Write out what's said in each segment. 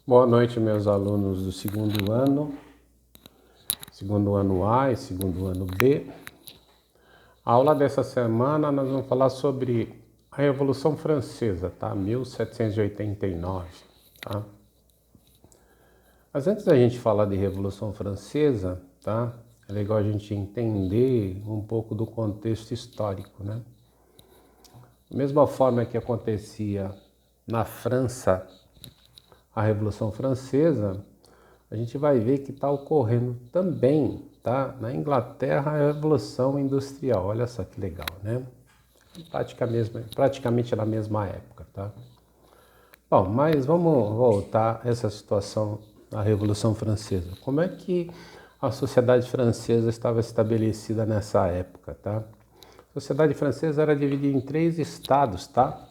Boa noite, meus alunos do segundo ano A e segundo ano B. A aula dessa semana nós vamos falar sobre a Revolução Francesa, tá? 1789, tá? Mas antes da gente falar de Revolução Francesa, tá? É legal a gente entender um pouco do contexto histórico, né? Da mesma forma que acontecia na França a Revolução Francesa, a gente vai ver que está ocorrendo também, tá? Na Inglaterra, a Revolução Industrial. Olha só que legal, né? Praticamente na mesma época, tá? Bom, mas vamos voltar a essa situação da Revolução Francesa. Como é que a sociedade francesa estava estabelecida nessa época, tá? A sociedade francesa era dividida em 3 estados, tá?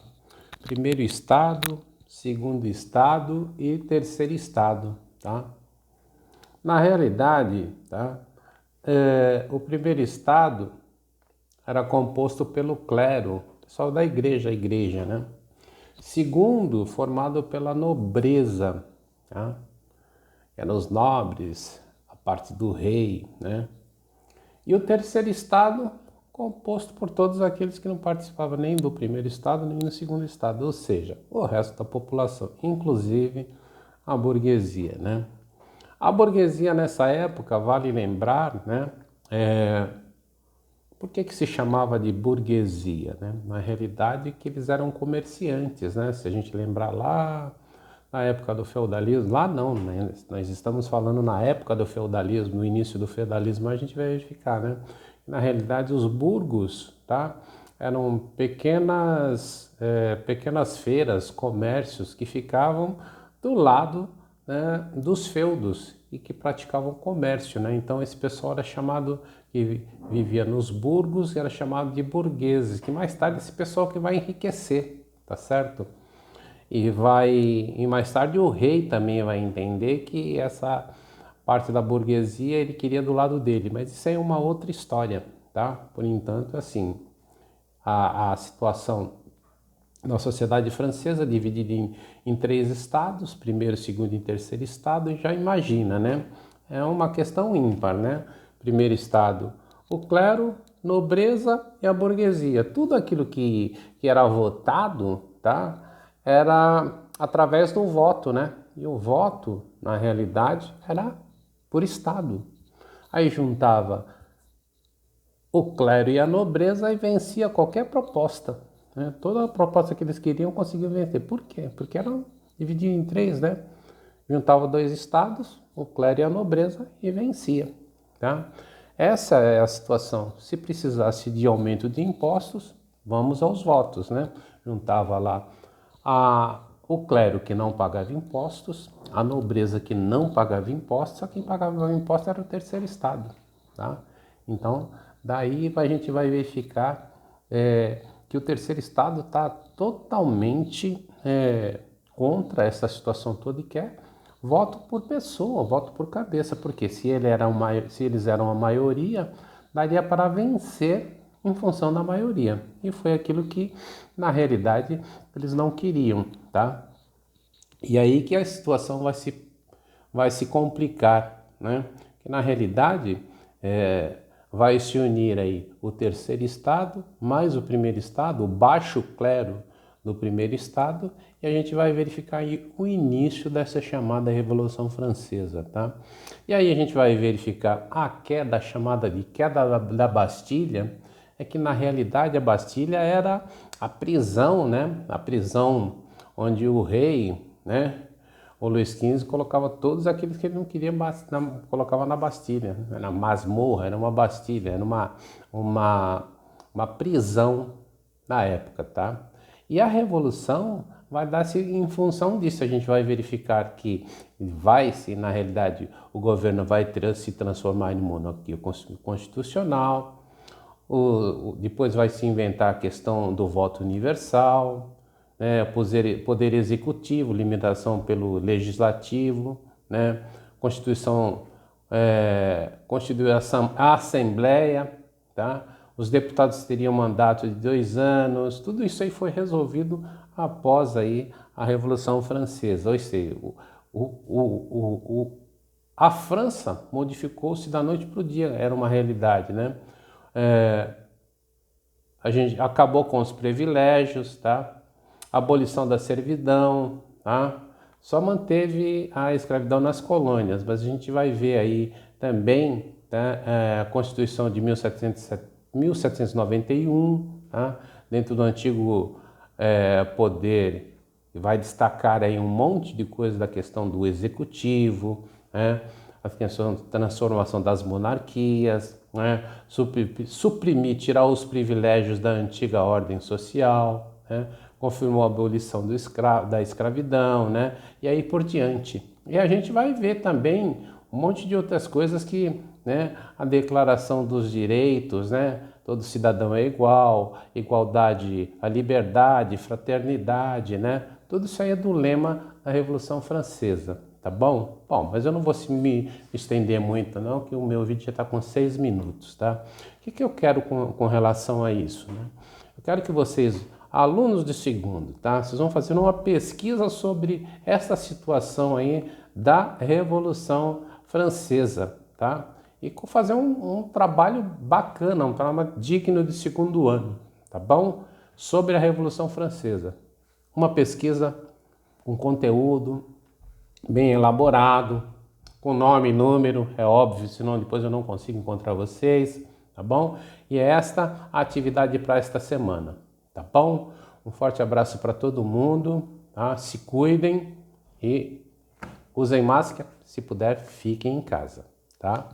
Primeiro estado, segundo estado e terceiro estado, tá? Na realidade, tá, o primeiro estado era composto pelo clero, pessoal da igreja, a igreja, né? Segundo, formado pela nobreza, tá? Eram os nobres, a parte do rei, né? E o terceiro estado, composto por todos aqueles que não participavam nem do primeiro estado, nem do segundo estado, ou seja, o resto da população, inclusive a burguesia, né? A burguesia nessa época, vale lembrar, né? Por que se chamava de burguesia, né? Na realidade, que eles eram comerciantes, né? Se a gente lembrar lá na época do feudalismo, lá não, né? Nós estamos falando na época do feudalismo, no início do feudalismo, a gente vai verificar, né? Na realidade, os burgos, tá? Eram pequenas feiras, comércios que ficavam do lado, né, dos feudos e que praticavam comércio, né? Então esse pessoal era chamado, que vivia nos burgos, era chamado de burgueses, que mais tarde esse pessoal que vai enriquecer, tá certo? E mais tarde o rei também vai entender que essa parte da burguesia ele queria do lado dele, mas isso aí é uma outra história, tá? Por enquanto, assim, a situação na sociedade francesa dividida em 3 estados, primeiro, segundo e terceiro estado, e já imagina, né? É uma questão ímpar, né? Primeiro estado, o clero, nobreza e a burguesia. Tudo aquilo que era votado, tá? Era através do voto, né? E o voto, na realidade, era por estado. Aí juntava o clero e a nobreza e vencia qualquer proposta, né? Toda a proposta que eles queriam conseguiam vencer. Por quê? Porque eram divididos em 3, né? Juntava 2 estados, o clero e a nobreza, e vencia, tá? Essa é a situação. Se precisasse de aumento de impostos, vamos aos votos, né? Juntava lá o clero que não pagava impostos, a nobreza que não pagava impostos, só quem pagava impostos era o terceiro estado, tá? Então, daí a gente vai verificar que o terceiro estado está totalmente contra essa situação toda e quer voto por pessoa, voto por cabeça, porque se eles eram a maioria, daria para vencer em função da maioria. E foi aquilo que, na realidade, eles não queriam, tá? E aí que a situação vai se complicar, né? Que na realidade vai se unir aí o terceiro estado mais o primeiro estado, o baixo clero do primeiro estado, e a gente vai verificar aí o início dessa chamada Revolução Francesa, tá? E aí a gente vai verificar a queda, chamada de queda da Bastilha, é que na realidade a Bastilha era a prisão, né? A prisão onde o rei, né? O Luís XV colocava todos aqueles que ele não queria, colocava na Bastilha, na masmorra, era uma Bastilha, era uma prisão na época, tá? E a Revolução vai dar-se em função disso. A gente vai verificar que na realidade, o governo vai se transformar em monarquia constitucional, depois vai se inventar a questão do voto universal, né, poder executivo, limitação pelo legislativo, né, constituição, a Assembleia, tá? Os deputados teriam mandato de 2 anos, tudo isso aí foi resolvido após aí a Revolução Francesa, ou seja, A França modificou-se da noite para o dia, era uma realidade, né? A gente acabou com os privilégios, tá? Abolição da servidão, tá? Só manteve a escravidão nas colônias, mas a gente vai ver aí também, tá? A Constituição de 1791, tá? Dentro do antigo poder, vai destacar aí um monte de coisa da questão do executivo, né? A transformação das monarquias, né? Suprimir, tirar os privilégios da antiga ordem social, né? Confirmou a abolição da escravidão, né? E aí por diante. E a gente vai ver também um monte de outras coisas que, né? A Declaração dos Direitos, né? Todo cidadão é igual, igualdade, a liberdade, fraternidade, né? Tudo isso aí é do lema da Revolução Francesa, tá bom? Bom, mas eu não vou me estender muito não, que o meu vídeo já está com 6 minutos, tá? O que eu quero com relação a isso, né? Eu quero que vocês, alunos de segundo, tá? Vocês vão fazer uma pesquisa sobre essa situação aí da Revolução Francesa, tá? E fazer um trabalho bacana, um trabalho digno de segundo ano, tá bom? Sobre a Revolução Francesa. Uma pesquisa com conteúdo bem elaborado, com nome e número, é óbvio, senão depois eu não consigo encontrar vocês, tá bom? E é esta a atividade para esta semana, tá bom? Um forte abraço para todo mundo, tá? Se cuidem e usem máscara, se puder, fiquem em casa, tá?